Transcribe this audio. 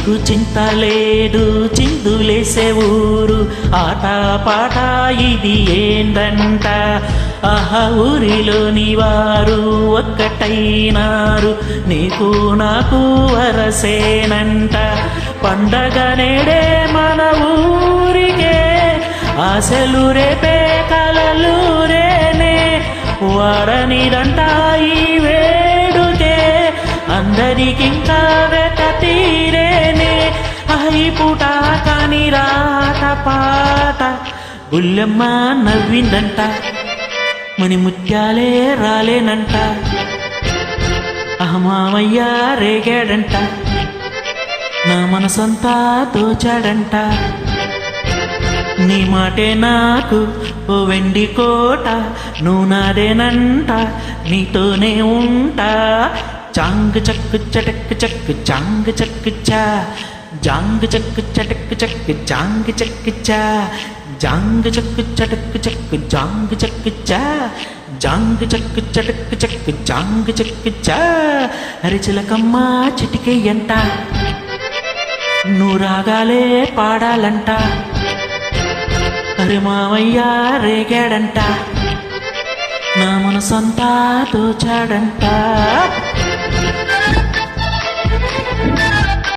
చిక్కు చింత లేదు చిందులేసే ఊరు ఆట పాట ఇది ఏందంట ఆహా ఊరిలోని వారు ఒక్కటైనారు నీకు నాకు వరసేనంట పండగ నేడే మన ఊరికే ఆశలు రేపే కలలు రేనే వారనిదంట ఈ వేడుకే అందరికింకా వెత తీరేనే అహి పూట కాని రాట పాట బుల్లెమ్మ నవ్విందంట మని ముత్యాలే రాలేనంట అహమామయ్య రేగాడంట నా మనసంతా దోచాడంట నీ మాటే నాకు ఓ వెండి కోట నువ్వు నాదేనంట నీతోనే ఉంటా చాంగ్ చక్కు చటక్ చక్కు చాంగ్ చక్కు చా జాంగ్ చక్కు చటక్ చక్కు చాంగ్ చక్కు చా జాంగ్ చక్కు చటక్ చక్కు జాంగ్ చక్కు చా జాంగ్ చక్కు చటక్ చక్కు జాంగ్ చక్కు చా అరిచిలకమ్మ చిటికెయ్యంట నువ్వు రాగాలే పాడాలంట అరే మామయ్య రేగాడంట నా మనసంతా దోచాడంట